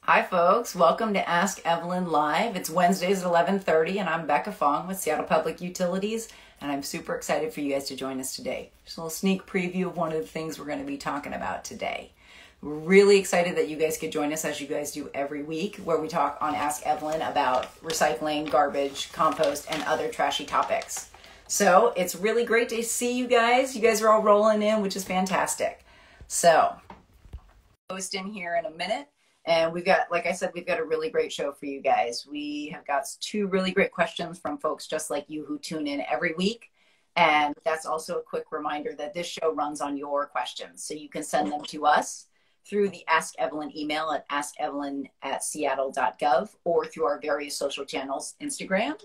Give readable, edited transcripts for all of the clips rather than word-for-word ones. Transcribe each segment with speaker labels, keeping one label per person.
Speaker 1: Hi, folks. Welcome to Ask Evelyn Live. It's Wednesdays at 11:30, and I'm Becca Fong with Seattle Public Utilities, and I'm super excited for you guys to join us today. Just a little sneak preview of one of the things we're going to be talking about today. We're really excited that you guys could join us, as you guys do every week, where we talk on Ask Evelyn about recycling, garbage, compost, and other trashy topics. So it's really great to see you guys. You guys are all rolling in, which is fantastic. So, post in here in a minute. And we've got, like I said, we've got a really great show for you guys. We have got two really great questions from folks just like you who tune in every week. And that's also a quick reminder that this show runs on your questions. So you can send them to us through the Ask Evelyn email at askevelyn@seattle.gov or through our various social channels, Instagram,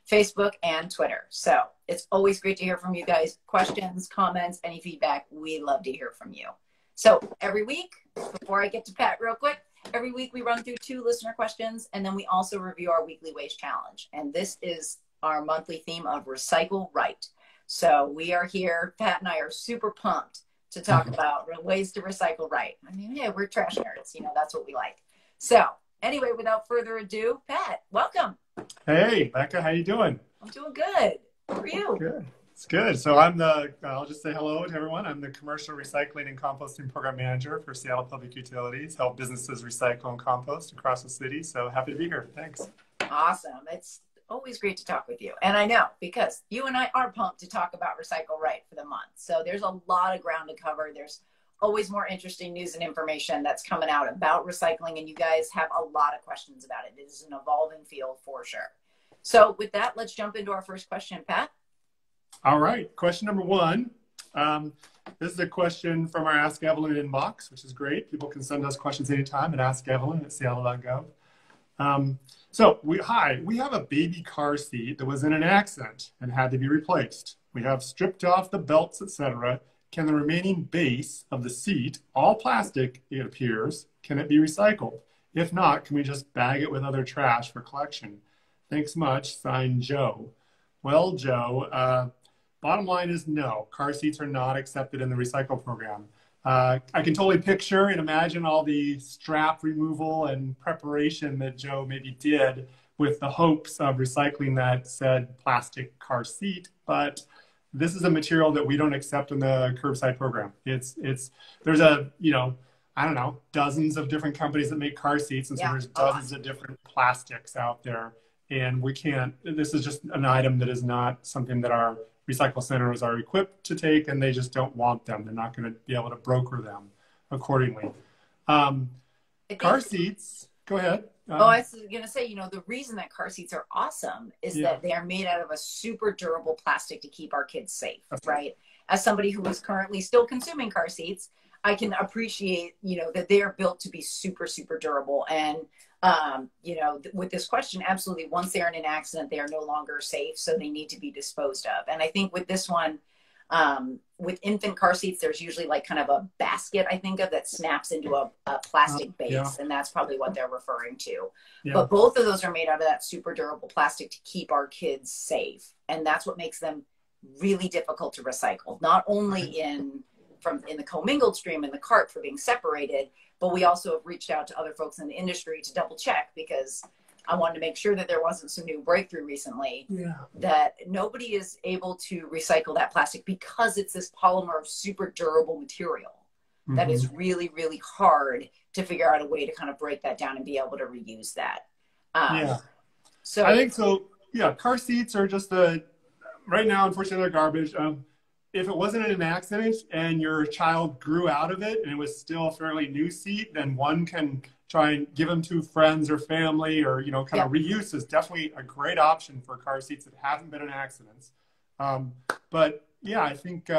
Speaker 1: Facebook, and Twitter. So it's always great to hear from you guys. Questions, comments, any feedback, we love to hear from you. So every week, before I get to Pat real quick, every week we run through 2 listener questions, and then we also review our weekly waste challenge. And this is our monthly theme of Recycle Right. So we are here, Pat and I are super pumped to talk about ways to recycle right. I mean, yeah, we're trash nerds, that's what we like. So anyway, without further ado, Pat, welcome.
Speaker 2: Hey, Becca, how you doing?
Speaker 1: I'm doing good. How are you?
Speaker 2: Good. It's good. So I'll just say hello to everyone. I'm the Commercial Recycling and Composting Program Manager for Seattle Public Utilities, help businesses recycle and compost across the city. So happy to be here. Thanks.
Speaker 1: Awesome. It's always great to talk with you. And I know, because you and I are pumped to talk about Recycle Right for the month. So there's a lot of ground to cover. There's always more interesting news and information that's coming out about recycling. And you guys have a lot of questions about it. It is an evolving field for sure. So with that, let's jump into our first question, Pat.
Speaker 2: All right. Question number 1. This is a question from our Ask Evelyn inbox, which is great. People can send us questions anytime at askevelyn@seattle.gov. We have a baby car seat that was in an accident and had to be replaced. We have stripped off the belts, etc. Can the remaining base of the seat, all plastic, it appears, can it be recycled? If not, can we just bag it with other trash for collection? Thanks much. Signed, Joe. Well, Joe, bottom line is no. Car seats are not accepted in the recycle program. I can totally picture and imagine all the strap removal and preparation that Joe maybe did with the hopes of recycling that said plastic car seat, but this is a material that we don't accept in the curbside program. There's dozens of different companies that make car seats, and so there's dozens of different plastics out there, and this is just an item that is not something that our recycle centers are equipped to take, and they just don't want them. They're not going to be able to broker them accordingly. Car seats, go ahead.
Speaker 1: I was going to say, the reason that car seats are awesome is that they are made out of a super durable plastic to keep our kids safe, right? As somebody who is currently still consuming car seats, I can appreciate, that they are built to be super, super durable. And with this question, absolutely, once they're in an accident, they are no longer safe, so they need to be disposed of. And I think with this one, with infant car seats, there's usually like kind of a basket, I think of, that snaps into a plastic base, and that's probably what they're referring to. Yeah. But both of those are made out of that super durable plastic to keep our kids safe, and that's what makes them really difficult to recycle. Not only in the commingled stream in the cart for being separated, but we also have reached out to other folks in the industry to double check, because I wanted to make sure that there wasn't some new breakthrough recently that nobody is able to recycle that plastic, because it's this polymer of super durable material that is really, really hard to figure out a way to kind of break that down and be able to reuse that.
Speaker 2: So I think so. Yeah, car seats are just right now, unfortunately, they're garbage. If it wasn't in an accident and your child grew out of it and it was still a fairly new seat, then one can try and give them to friends or family, or, reuse is definitely a great option for car seats that haven't been in accidents. But yeah, I think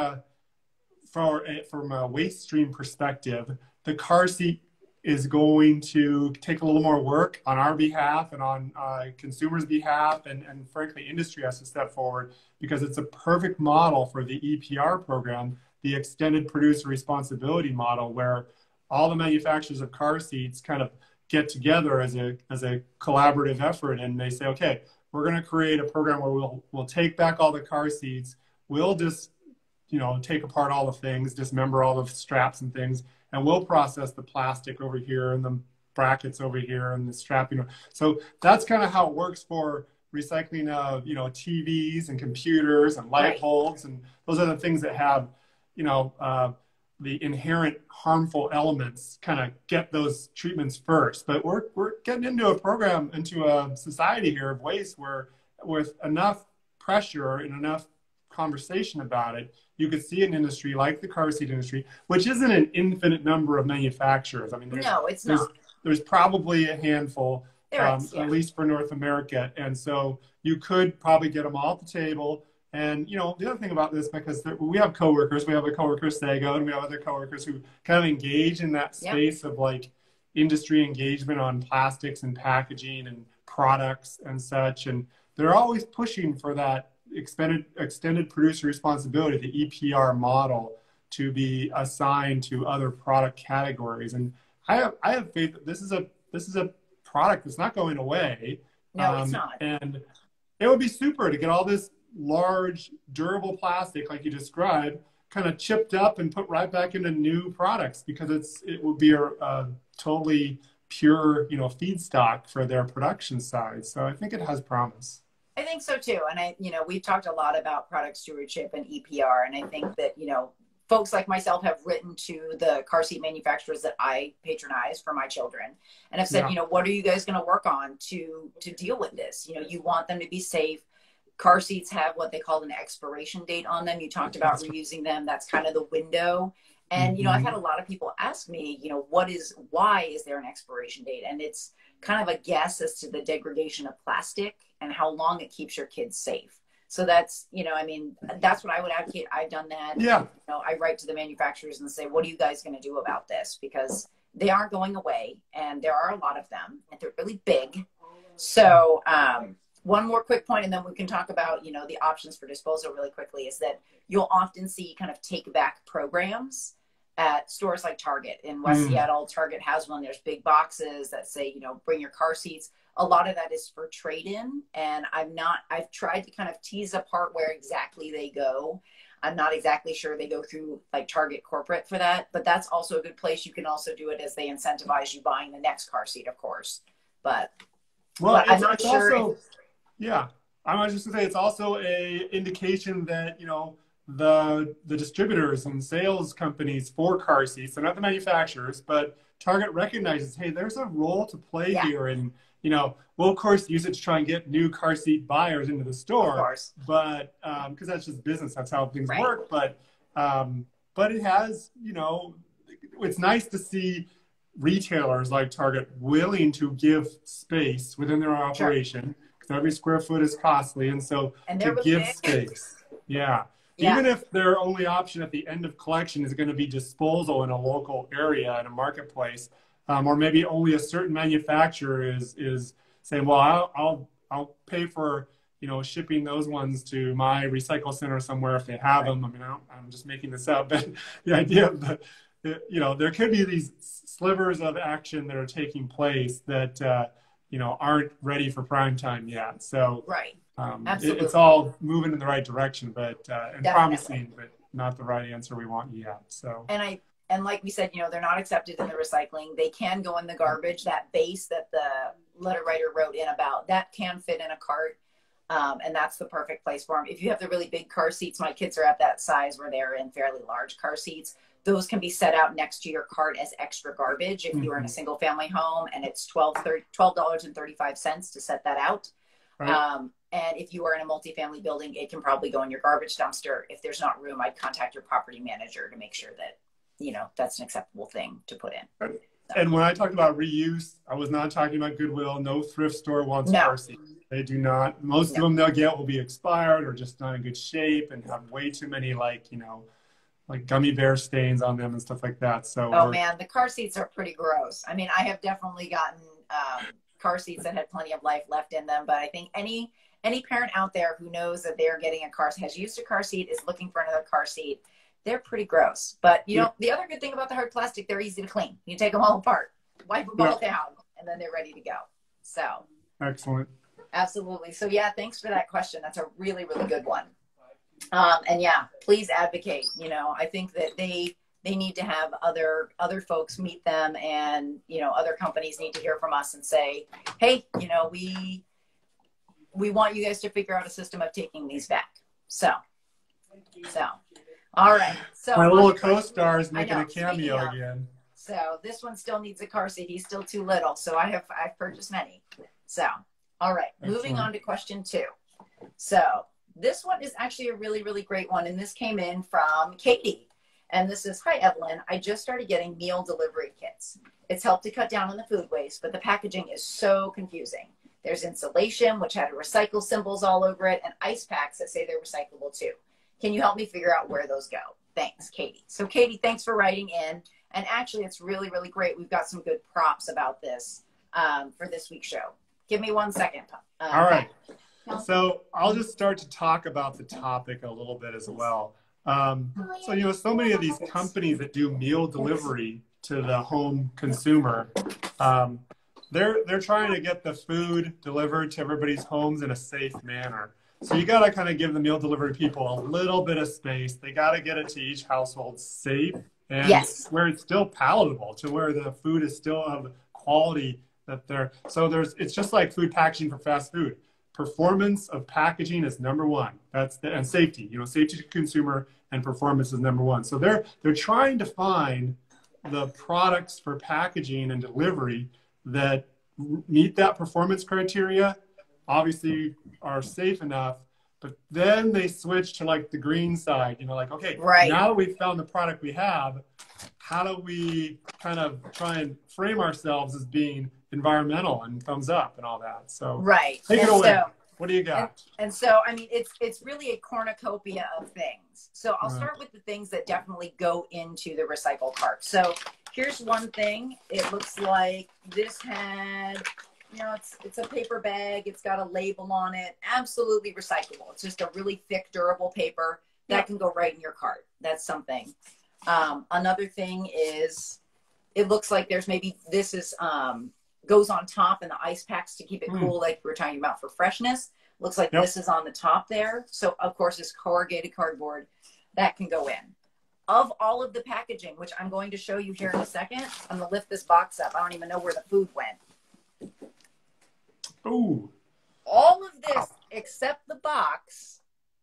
Speaker 2: from a waste stream perspective, the car seat is going to take a little more work on our behalf and on consumers' behalf, and frankly, industry has to step forward, because it's a perfect model for the EPR program, the Extended Producer Responsibility model, where all the manufacturers of car seats kind of get together as a collaborative effort, and they say, okay, we're going to create a program where we'll take back all the car seats, we'll just take apart all the things, dismember all the straps and things, and we'll process the plastic over here in the brackets over here and the strapping. So that's kind of how it works for recycling of, you know, TVs and computers and light bulbs. And those are the things that have, you know, the inherent harmful elements kind of get those treatments first. But we're getting into a program, into a society here of waste where with enough pressure and enough conversation about it, you could see an industry like the car seat industry, which isn't an infinite number of manufacturers. I mean,
Speaker 1: no, it's not.
Speaker 2: There's probably a handful, at least for North America. And so you could probably get them all at the table. And, you know, the other thing about this, because we have coworkers, we have a coworker, Sago, and we have other coworkers who kind of engage in that space of like industry engagement on plastics and packaging and products and such. And they're always pushing for that extended producer responsibility, the EPR model, to be assigned to other product categories. And I have faith that this is a product that's not going away.
Speaker 1: No, it's not. And
Speaker 2: it would be super to get all this large, durable plastic, like you described, kind of chipped up and put right back into new products, because it will be a totally pure, you know, feedstock for their production side. So I think it has promise.
Speaker 1: I think so too. And we've talked a lot about product stewardship and EPR. And I think that, you know, folks like myself have written to the car seat manufacturers that I patronize for my children and have said, you know, what are you guys going to work on to deal with this? You know, you want them to be safe. Car seats have what they call an expiration date on them. You talked about reusing them. That's kind of the window. And, you know, I've had a lot of people ask me, you know, why is there an expiration date? And it's kind of a guess as to the degradation of plastic and how long it keeps your kids safe. So that's, you know, I mean, that's what I would advocate. I've done that.
Speaker 2: Yeah.
Speaker 1: You know, I write to the manufacturers and say, what are you guys going to do about this? Because they aren't going away, and there are a lot of them, and they're really big. So, one more quick point, and then we can talk about, you know, the options for disposal really quickly, is that you'll often see kind of take back programs at stores like Target in West Seattle. Target has one. There's big boxes that say, you know, bring your car seats. A lot of that is for trade-in, and I've tried to kind of tease apart where exactly they go. I'm not exactly sure they go through like Target corporate for that, but that's also a good place. You can also do it as they incentivize you buying the next car seat, of course. But I'm not sure.
Speaker 2: Also, I was just going to say, it's also a indication that, you know, the distributors and sales companies for car seats, they're not the manufacturers, but Target recognizes, hey, there's a role to play here. And, you know, we'll of course use it to try and get new car seat buyers into the store, of course, but because that's just business, that's how things work. But it has, you know, it's nice to see retailers like Target willing to give space within their operation, because every square foot is costly, and so to give space. Even if their only option at the end of collection is going to be disposal in a local area, in a marketplace, or maybe only a certain manufacturer is saying, well, I'll pay for, you know, shipping those ones to my recycle center somewhere if they have them. I mean, I'm just making this up, but the idea of you know, there could be these slivers of action that are taking place that, you know, aren't ready for prime time yet. So it's all moving in the right direction, but and promising, but not the right answer we want yet. So
Speaker 1: and like we said, you know, they're not accepted in the recycling. They can go in the garbage. That base that the letter writer wrote in about, that can fit in a cart. And that's the perfect place for them. If you have the really big car seats, my kids are at that size where they're in fairly large car seats. Those can be set out next to your cart as extra garbage if you're in a single family home, and it's $12.35 to set that out. And if you are in a multifamily building, it can probably go in your garbage dumpster. If there's not room, I'd contact your property manager to make sure that, you know, that's an acceptable thing to put in.
Speaker 2: And when I talked about reuse, I was not talking about Goodwill. No thrift store wants car seats. They do not. Most of them they'll get will be expired or just not in good shape and have way too many, like, you know, like gummy bear stains on them and stuff like that. So
Speaker 1: man, the car seats are pretty gross. I mean, I have definitely gotten car seats that had plenty of life left in them, but I think any parent out there who knows that they're getting a car, has used a car seat, is looking for another car seat, they're pretty gross. But you know, the other good thing about the hard plastic, they're easy to clean. You take them all apart, wipe them all down, and then they're ready to go. So
Speaker 2: excellent.
Speaker 1: Absolutely. So yeah, thanks for that question. That's a really, really good one. And yeah, please advocate. You know, I think that they they need to have other folks meet them, and, you know, other companies need to hear from us and say, hey, you know, we want you guys to figure out a system of taking these back. So all right. So
Speaker 2: my little co-star is making a cameo again.
Speaker 1: So this one still needs a car seat. He's still too little. So I've purchased many. So, all right. Excellent. Moving on to question 2. So this one is actually a really, really great one. And this came in from Katie. And this is, hi, Evelyn. I just started getting meal delivery kits. It's helped to cut down on the food waste, but the packaging is so confusing. There's insulation, which had recycle symbols all over it, and ice packs that say they're recyclable too. Can you help me figure out where those go? Thanks, Katie. So Katie, thanks for writing in. And actually, it's really, really great. We've got some good props about this for this week's show. Give me 1 second.
Speaker 2: All right. So I'll just start to talk about the topic a little bit as well. So, you know, so many of these companies that do meal delivery to the home consumer, they're trying to get the food delivered to everybody's homes in a safe manner. So you got to kind of give the meal delivery people a little bit of space. They got to get it to each household safe and yes, where it's still palatable, to where the food is still of quality that they're. So it's just like food packaging for fast food. Performance of packaging is number one. And safety. You know, safety to consumer and performance is number one. So they're trying to find the products for packaging and delivery that meet that performance criteria, obviously are safe enough, but then they switch to like the green side, you know, like, okay, right, now that we've found the product we have, how do we kind of try and frame ourselves as being environmental and thumbs up and all that? So
Speaker 1: right,
Speaker 2: take it away. What do you got?
Speaker 1: And so, I mean, it's really a cornucopia of things. So I'll start with the things that definitely go into the recycle cart. So here's one thing. It looks like this had, you know, it's a paper bag. It's got a label on it. Absolutely recyclable. It's just a really thick, durable paper that can go right in your cart. That's something. Another thing is, it looks like there's maybe, this is, goes on top, and the ice packs to keep it cool, like we were talking about for freshness. Looks like this is on the top there. So of course, this corrugated cardboard that can go in. Of all of the packaging, which I'm going to show you here in a second, I'm gonna lift this box up. I don't even know where the food went.
Speaker 2: Ooh.
Speaker 1: All of this except the box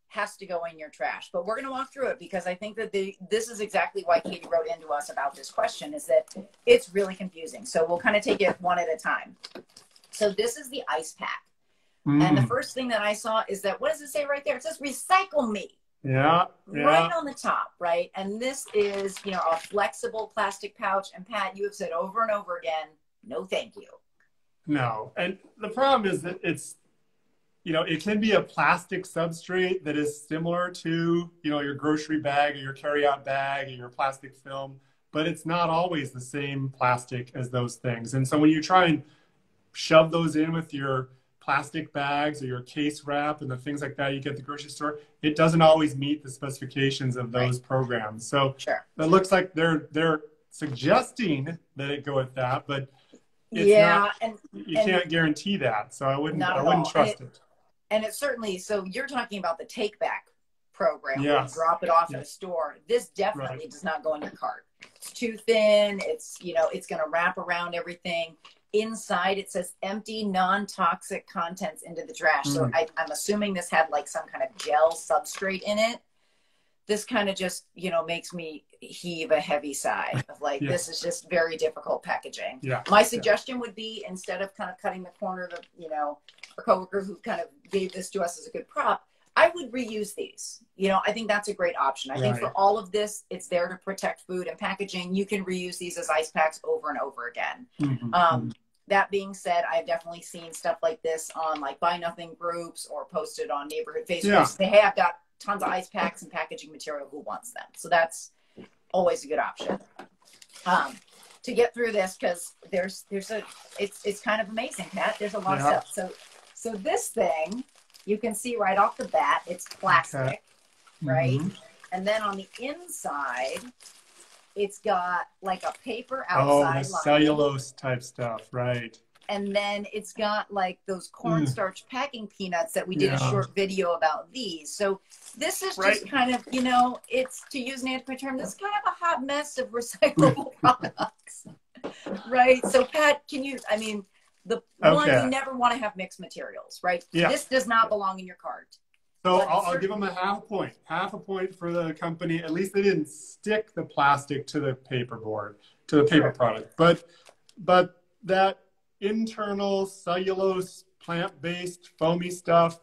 Speaker 1: has to go in your trash. But we're going to walk through it, because I think that this is exactly why Katie wrote into us about this question, is that it's really confusing. So we'll kind of take it one at a time. So this is the ice pack. And the first thing that I saw is that, what does it say right there? It says, recycle me.
Speaker 2: Yeah.
Speaker 1: Right on the top, right? And this is, you know, a flexible plastic pouch. And Pat, you have said over and over again, no, thank you.
Speaker 2: No. And the problem is that it's, you know, it can be a plastic substrate that is similar to, you know, your grocery bag or your carryout bag or your plastic film, but it's not always the same plastic as those things. And so when you try and shove those in with your plastic bags or your case wrap and the things like that you get at the grocery store, it doesn't always meet the specifications of those programs. So it looks like they're suggesting that it go with that, but it's not, and you can't guarantee that. So I wouldn't trust it.
Speaker 1: And it certainly, so you're talking about the take back program, where you drop it off at a store. This definitely does not go in your cart. It's too thin. It's, you know, it's going to wrap around everything. Inside, it says empty non-toxic contents into the trash. So I'm assuming this had like some kind of gel substrate in it. This kind of just, you know, makes me heave a heavy sigh of like, this is just very difficult packaging. My suggestion would be, instead of kind of cutting the corner of the, you know, our coworker who kind of gave this to us as a good prop, I would reuse these. You know, I think that's a great option. I think for all of this, it's there to protect food and packaging. You can reuse these as ice packs over and over again. That being said, I've definitely seen stuff like this on like Buy Nothing groups or posted on neighborhood Facebook. Say, hey, I've got tons of ice packs and packaging material. Who wants them? So that's always a good option. To get through this, because it's kind of amazing, Pat. There's a lot of stuff. So this thing, you can see right off the bat, it's plastic, right? And then on the inside, it's got like a paper outside
Speaker 2: the cellulose type stuff, right?
Speaker 1: and then it's got like those cornstarch packing peanuts that we did a short video about these. So this is just kind of, you know, it's, to use an antiquated term, this is kind of a hot mess of recyclable products, right? So Pat, can you, I mean, the one, you never want to have mixed materials, right? Yeah. This does not belong in your cart.
Speaker 2: So I'll give them a half a point for the company. At least they didn't stick the plastic to the paperboard, to the paper product. But that internal cellulose, plant-based, foamy stuff,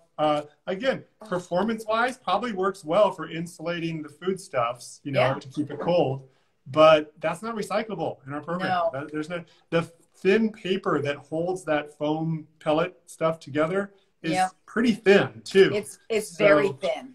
Speaker 2: again, performance-wise, probably works well for insulating the foodstuffs, you know, to keep it cold. But that's not recyclable in our program. No. There's no, the thin paper that holds that foam pellet stuff together is pretty thin too.
Speaker 1: It's very thin.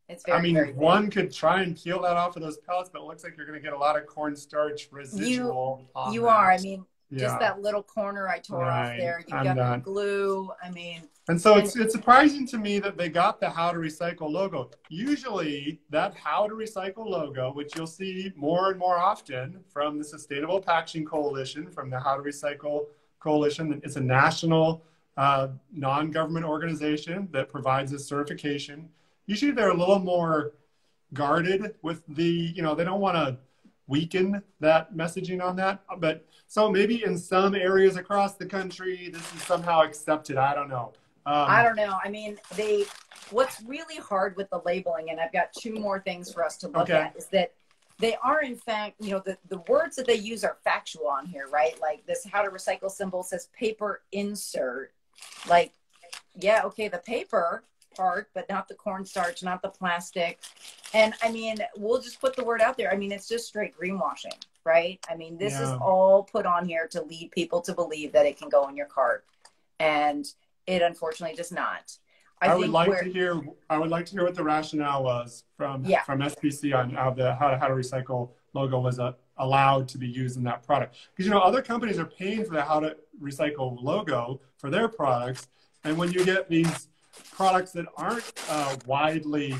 Speaker 1: It's very, very thin.
Speaker 2: One could try and peel that off of those pellets, but it looks like you're going to get a lot of cornstarch residual.
Speaker 1: You are. I mean, just that little corner I tore off there. You've got the glue. I mean.
Speaker 2: And so it's surprising to me that they got the How to Recycle logo. Usually that How to Recycle logo, which you'll see more and more often from the Sustainable Packaging Coalition, from the How to Recycle Coalition, it's a national non-government organization that provides this certification. Usually they're a little more guarded with the, you know, they don't want to weaken that messaging on that. But so maybe in some areas across the country, this is somehow accepted. I don't know.
Speaker 1: I don't know. I mean, what's really hard with the labeling, and I've got two more things for us to look at, is that they are, in fact, you know, the words that they use are factual on here, right? Like this How to Recycle symbol says paper insert. Like, yeah, okay, the paper part, but not the cornstarch, not the plastic. And I mean, we'll just put the word out there. I mean, it's just straight greenwashing, right? I mean, this is all put on here to lead people to believe that it can go in your cart. And it unfortunately does not.
Speaker 2: I would like to hear what the rationale was from SPC on how the How to Recycle logo was allowed to be used in that product. Because, you know, other companies are paying for the How to Recycle logo for their products. And when you get these products that aren't widely,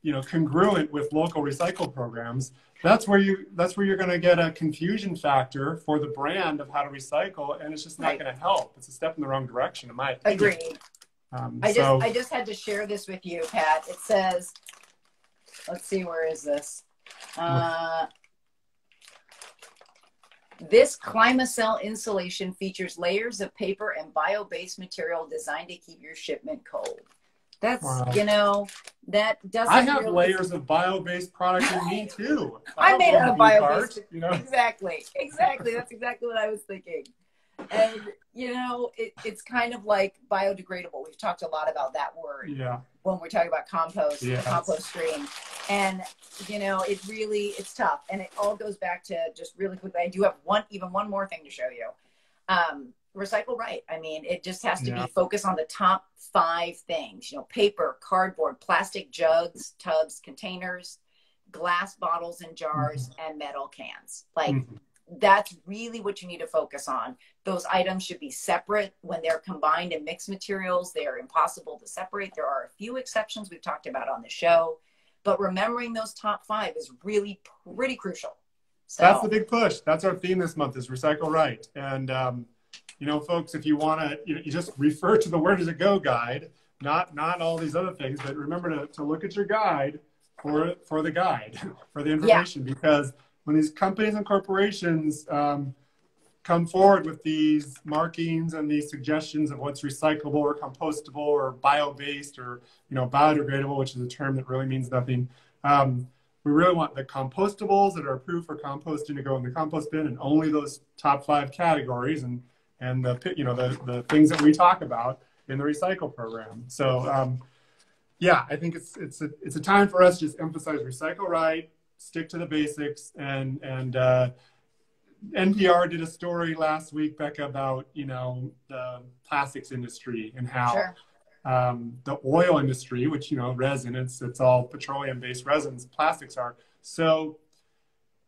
Speaker 2: you know, congruent with local recycle programs, that's where you're going to get a confusion factor for the brand of How to Recycle, and it's just not going to help. It's a step in the wrong direction, in my opinion.
Speaker 1: Agreed. I just had to share this with you, Pat. It says, let's see, where is this? This Climacell insulation features layers of paper and bio-based material designed to keep your shipment cold. That's, you know, that doesn't.
Speaker 2: I have layers of bio-based product in me too.
Speaker 1: I made it a bio-based. You know? Exactly. That's exactly what I was thinking. And, you know, it's kind of like biodegradable. We've talked a lot about that word when we're talking about compost, compost stream. And, you know, it's tough. And it all goes back to, just really quickly, I do have one more thing to show you. Recycle right. I mean, it just has to be focused on the top 5 things, you know, paper, cardboard, plastic jugs, tubs, containers, glass bottles and jars, and metal cans. Like, that's really what you need to focus on. Those items should be separate. When they're combined in mixed materials, they are impossible to separate. There are a few exceptions we've talked about on the show, but remembering those top 5 is really pretty crucial. So
Speaker 2: that's the big push. That's our theme this month, is recycle right. And, you know, folks, if you want to, you just refer to the Where Does It Go guide, not all these other things, but remember to look at your guide for the guide, for the information, because when these companies and corporations come forward with these markings and these suggestions of what's recyclable or compostable or bio-based or, you know, biodegradable, which is a term that really means nothing, we really want the compostables that are approved for composting to go in the compost bin, and only those top 5 categories and the, you know, the things that we talk about in the recycle program. So yeah, I think it's a time for us to just emphasize recycle right, stick to the basics, and NPR did a story last week, Becca, about, you know, the plastics industry and how the oil industry, which, you know, resin, it's all petroleum-based resins, plastics are. So,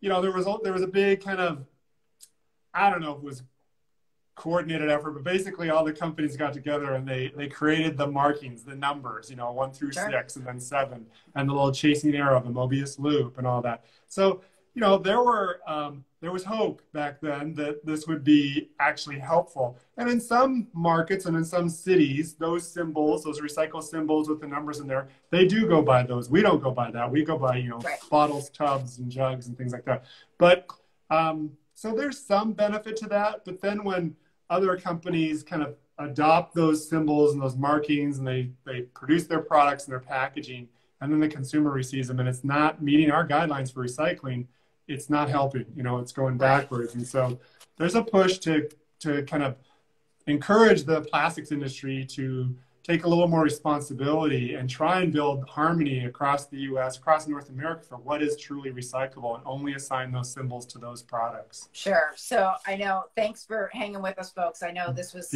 Speaker 2: you know, there was a big kind of, I don't know if it was coordinated effort, but basically all the companies got together and they created the markings, the numbers, you know, 1 through 6 and then 7, and the little chasing arrow, the Mobius loop and all that. So you know, there was hope back then that this would be actually helpful. And in some markets and in some cities, those symbols, those recycle symbols with the numbers in there, they do go by those. We don't go by that. We go by, you know,
Speaker 1: right.
Speaker 2: bottles, tubs, and jugs and things like that. But so there's some benefit to that. But then when other companies kind of adopt those symbols and those markings, and they produce their products and their packaging, and then the consumer receives them, and it's not meeting our guidelines for recycling, it's not helping. You know, it's going backwards. And so there's a push to kind of encourage the plastics industry to take a little more responsibility and try and build harmony across the U.S., across North America, for what is truly recyclable, and only assign those symbols to those products.
Speaker 1: Sure. So I know, thanks for hanging with us, folks. I know this is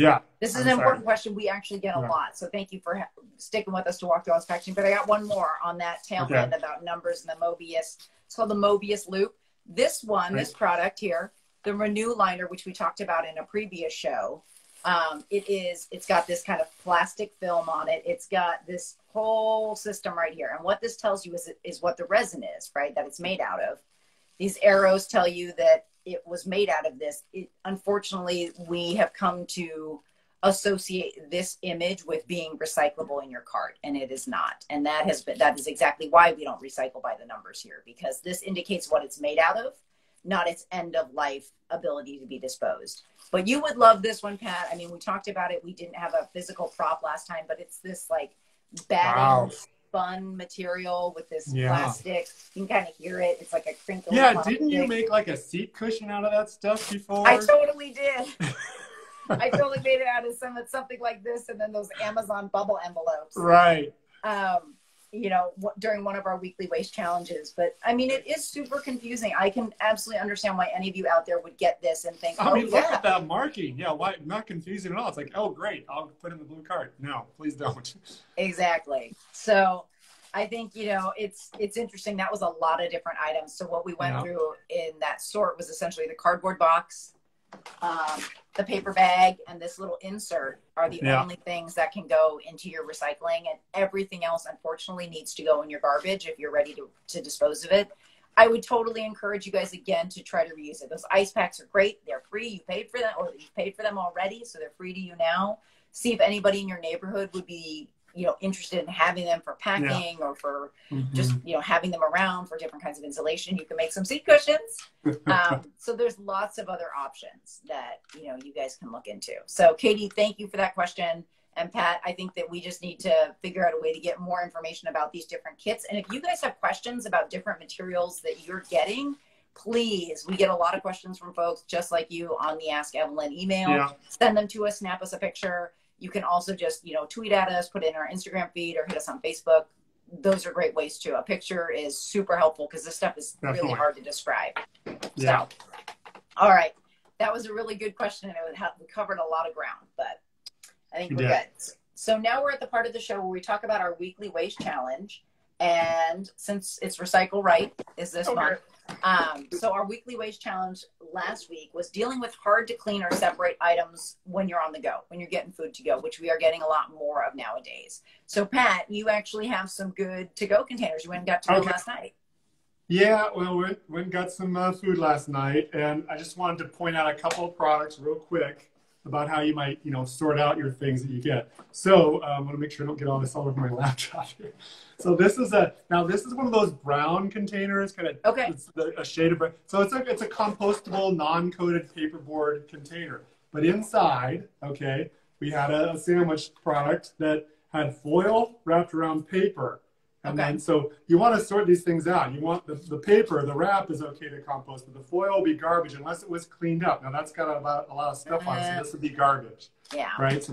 Speaker 1: an important question we actually get a lot. So thank you for sticking with us to walk through all this packaging. But I got one more on that tail end about numbers and the Mobius. It's called the Mobius Loop. This one, this product here, the Renew Liner, which we talked about in a previous show, it's got this kind of plastic film on it. It's got this whole system right here. And what this tells you is what the resin is, right? That it's made out of. These arrows tell you that it was made out of this. Unfortunately, we have come to associate this image with being recyclable in your cart, and it is not. And that is exactly why we don't recycle by the numbers here, because this indicates what it's made out of, not its end of life ability to be disposed. But you would love this one, Pat. I mean, we talked about it. We didn't have a physical prop last time, but it's this like batting spun material with this plastic. You can kind of hear it. It's like a crinkle.
Speaker 2: Yeah, didn't you make like a seat cushion out of that stuff before?
Speaker 1: I totally did. I totally made it out of something like this, and then those Amazon bubble envelopes.
Speaker 2: Right.
Speaker 1: You know, during one of our weekly waste challenges. But I mean, it is super confusing. I can absolutely understand why any of you out there would get this and think,
Speaker 2: I mean, look at that marking. Yeah, why? Not confusing at all. It's like, oh, great, I'll put in the blue card. No, please don't.
Speaker 1: Exactly. So I think, you know, it's interesting. That was a lot of different items. So what we went through in that sort was essentially the cardboard box, the paper bag, and this little insert are the only things that can go into your recycling, and everything else unfortunately needs to go in your garbage if you're ready to dispose of it. I would totally encourage you guys again to try to reuse it. Those ice packs are great. They're free. You paid for them, or you paid for them already, so they're free to you now. See if anybody in your neighborhood would be, you know, interested in having them for packing or for just, you know, having them around for different kinds of insulation. You can make some seat cushions. So there's lots of other options that, you know, you guys can look into. So Katie, thank you for that question. And Pat, I think that we just need to figure out a way to get more information about these different kits. And if you guys have questions about different materials that you're getting, please, we get a lot of questions from folks just like you on the Ask Evelyn email. Send them to us, snap us a picture. You can also just, you know, tweet at us, put it in our Instagram feed, or hit us on Facebook. Those are great ways too. A picture is super helpful because this stuff is really hard to describe. So, all right. That was a really good question. And we covered a lot of ground, but I think we're good. So now we're at the part of the show where we talk about our weekly waste challenge. And since it's Recycle Right is this month. So our weekly waste challenge last week was dealing with hard to clean or separate items when you're on the go, when you're getting food to go, which we are getting a lot more of nowadays. So Pat, you actually have some good to go containers. You went and got to go last night.
Speaker 2: Yeah, well, we went and got some food last night, and I just wanted to point out a couple of products real quick about how you might, you know, sort out your things that you get. So I want to make sure I don't get all this all over my laptop here. So this is one of those brown containers, kind of it's a shade of brown. So it's a compostable, non-coated paperboard container. But inside, we had a sandwich product that had foil wrapped around paper. And then, so you want to sort these things out. You want the paper, the wrap is okay to compost, but the foil will be garbage unless it was cleaned up. Now that's got a lot of stuff on it, so this would be garbage. Yeah. Right.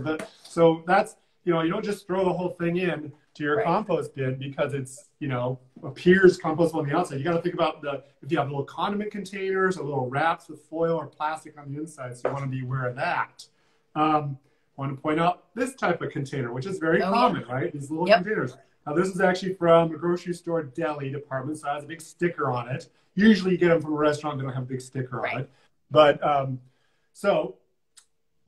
Speaker 2: So that's, you know, you don't just throw the whole thing in to your compost bin because it's, you know, appears compostable on the outside. You got to think about if you have little condiment containers or little wraps with foil or plastic on the inside. So you want to be aware of that. I want to point out this type of container, which is very common, right? These little containers. Now, this is actually from a grocery store deli department, so it has a big sticker on it. Usually you get them from a restaurant, they don't have a big sticker on it. But so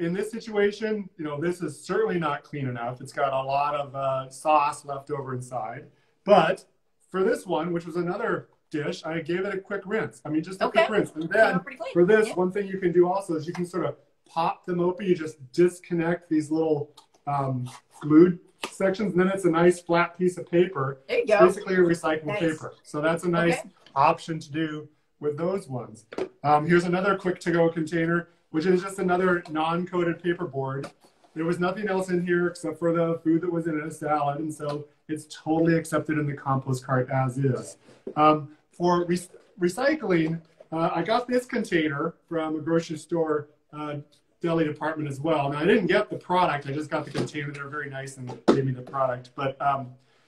Speaker 2: in this situation, you know, this is certainly not clean enough. It's got a lot of sauce left over inside. But for this one, which was another dish, I gave it a quick rinse. I mean, just a quick rinse. And then for this, one thing you can do also is you can sort of pop them open. You just disconnect these little glued sections, and then it's a nice flat piece of paper.
Speaker 1: There you go.
Speaker 2: It's basically a recyclable paper. So that's a nice option to do with those ones. Here's another quick to-go container, which is just another non-coated paper board. There was nothing else in here except for the food that was in a salad, and so it's totally accepted in the compost cart as is. For recycling, I got this container from a grocery store deli department as well. Now, I didn't get the product. I just got the container. They're very nice and gave me the product. But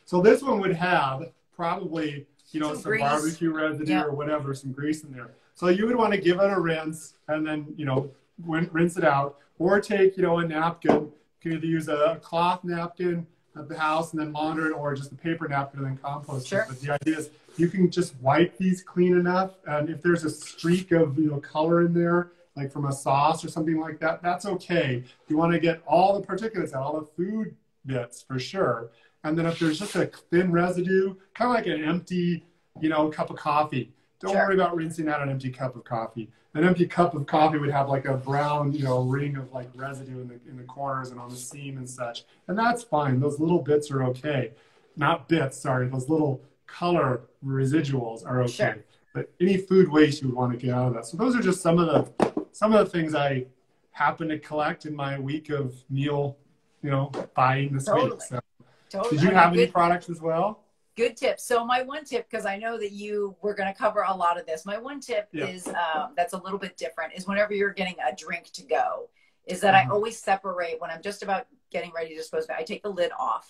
Speaker 2: so this one would have probably, you know, some barbecue residue or whatever, some grease in there. So you would want to give it a rinse and then, you know, rinse it out, or take, you know, a napkin. You can either use a cloth napkin at the house and then launder it, or just a paper napkin and then compost it. But the idea is you can just wipe these clean enough, and if there's a streak of, you know, color in there, like from a sauce or something like that, that's okay. You want to get all the particulates out, all the food bits for sure. And then if there's just a thin residue, kind of like an empty, you know, cup of coffee, don't worry about rinsing out an empty cup of coffee. An empty cup of coffee would have like a brown, you know, ring of like residue in the corners and on the seam and such. And that's fine. Those little bits are okay. Not bits, sorry. Those little color residuals are okay. But any food waste you would want to get out of that. So those are just some of the things I happen to collect in my week of meal, you know, buying this week. So, did you have any products as well?
Speaker 1: Good tip. So my one tip, because I know that you were going to cover a lot of this, my one tip is that's a little bit different, is whenever you're getting a drink to go, is that I always separate when I'm just about getting ready to dispose of it. I take the lid off,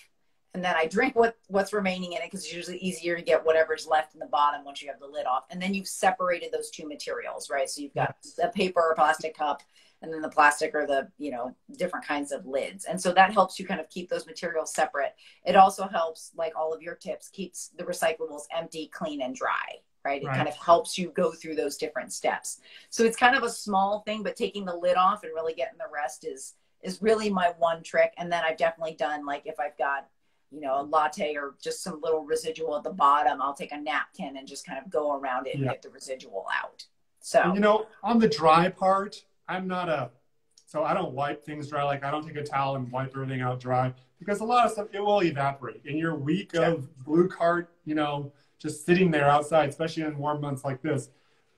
Speaker 1: and then I drink what's remaining in it, because it's usually easier to get whatever's left in the bottom once you have the lid off. And then you've separated those two materials, right? So you've got a paper or plastic cup, and then the plastic or the, you know, different kinds of lids. And so that helps you kind of keep those materials separate. It also helps, like all of your tips, keeps the recyclables empty, clean, and dry, right? It kind of helps you go through those different steps. So it's kind of a small thing, but taking the lid off and really getting the rest is really my one trick. And then I've definitely done, like, if I've got, you know, a latte or just some little residual at the bottom, I'll take a napkin and just kind of go around it and get the residual out. So,
Speaker 2: and, you know, on the dry part, so I don't wipe things dry. Like, I don't take a towel and wipe everything out dry, because a lot of stuff, it will evaporate. In your week of Blue Cart, you know, just sitting there outside, especially in warm months like this,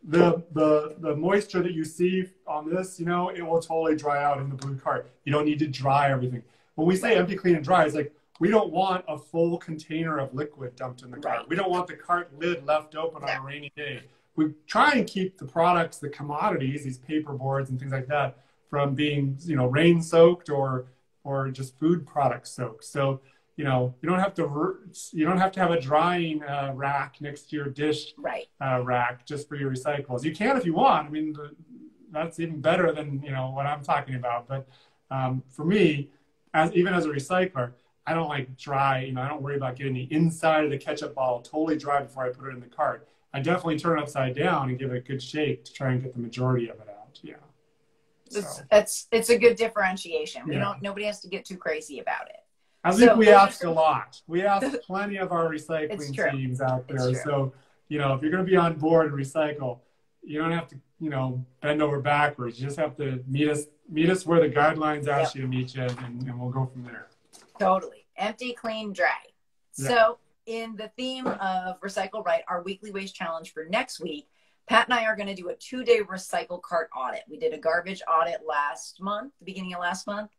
Speaker 2: the moisture that you see on this, you know, it will totally dry out in the Blue Cart. You don't need to dry everything. When we say empty, clean, and dry, it's like, we don't want a full container of liquid dumped in the cart. We don't want the cart lid left open on a rainy day. We try and keep the products, the commodities, these paper boards and things like that, from being, you know, rain soaked or just food product soaked. So, you know, you don't have to have a drying rack next to your dish rack just for your recyclables. You can if you want. I mean, that's even better than, you know, what I'm talking about. But for me, even as a recycler, I don't like dry. You know, I don't worry about getting the inside of the ketchup bottle totally dry before I put it in the cart. I definitely turn it upside down and give it a good shake to try and get the majority of it out. Yeah.
Speaker 1: It's a good differentiation. Nobody has to get too crazy about it.
Speaker 2: I think we ask a lot. We ask plenty of our recycling teams out there. So, you know, if you're going to be on board and recycle, you don't have to, you know, bend over backwards. You just have to meet us where the guidelines ask you to meet you, and we'll go from there.
Speaker 1: Totally. Empty, clean, dry. So in the theme of Recycle Right, our weekly waste challenge for next week, Pat and I are going to do a 2-day recycle cart audit. We did a garbage audit last month, the beginning of last month.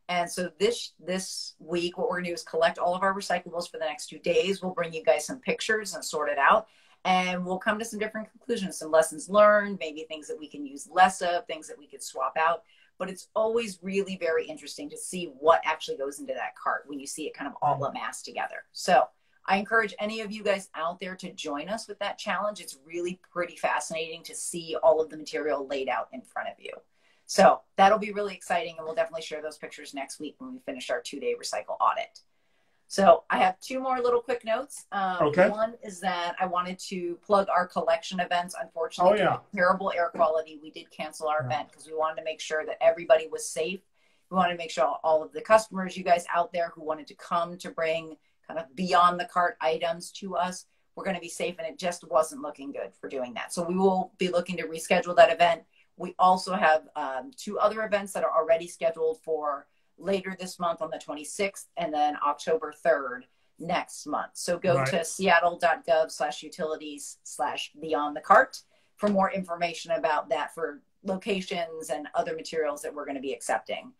Speaker 1: And so this week, what we're going to do is collect all of our recyclables for the next 2 days. We'll bring you guys some pictures and sort it out. And we'll come to some different conclusions, some lessons learned, maybe things that we can use less of, things that we could swap out. But it's always really very interesting to see what actually goes into that cart when you see it kind of all amassed together. So I encourage any of you guys out there to join us with that challenge. It's really pretty fascinating to see all of the material laid out in front of you. So that'll be really exciting, and we'll definitely share those pictures next week when we finish our 2-day recycle audit. So I have 2 more little quick notes. One is that I wanted to plug our collection events. Unfortunately, due to terrible air quality, we did cancel our event because we wanted to make sure that everybody was safe. We wanted to make sure all of the customers, you guys out there who wanted to come to bring kind of beyond the cart items to us, we're going to be safe, and it just wasn't looking good for doing that. So we will be looking to reschedule that event. We also have 2 other events that are already scheduled for later this month on the 26th, and then October 3rd next month. So go to seattle.gov/utilities/beyond the cart for more information about that, for locations and other materials that we're going to be accepting.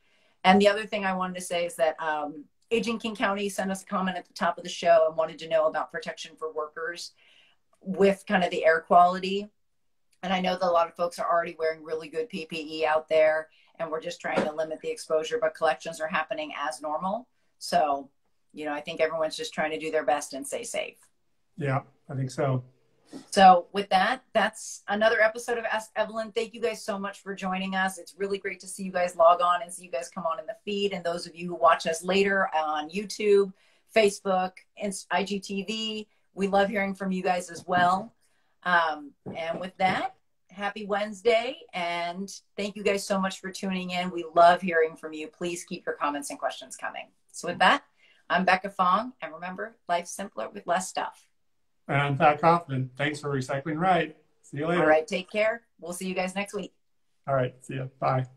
Speaker 1: And the other thing I wanted to say is that Aging King County sent us a comment at the top of the show and wanted to know about protection for workers with kind of the air quality. And I know that a lot of folks are already wearing really good PPE out there, and we're just trying to limit the exposure, but collections are happening as normal. So, you know, I think everyone's just trying to do their best and stay safe.
Speaker 2: Yeah, I think so.
Speaker 1: So with that, that's another episode of Ask Evelyn. Thank you guys so much for joining us. It's really great to see you guys log on and see you guys come on in the feed. And those of you who watch us later on YouTube, Facebook, and IGTV, we love hearing from you guys as well. And with that, happy Wednesday. And thank you guys so much for tuning in. We love hearing from you. Please keep your comments and questions coming. So with that, I'm Becca Fong. And remember, life's simpler with less stuff.
Speaker 2: And I'm Pat Kaufman. Thanks for recycling right. See you later.
Speaker 1: All right. Take care. We'll see you guys next week.
Speaker 2: All right. See you. Bye.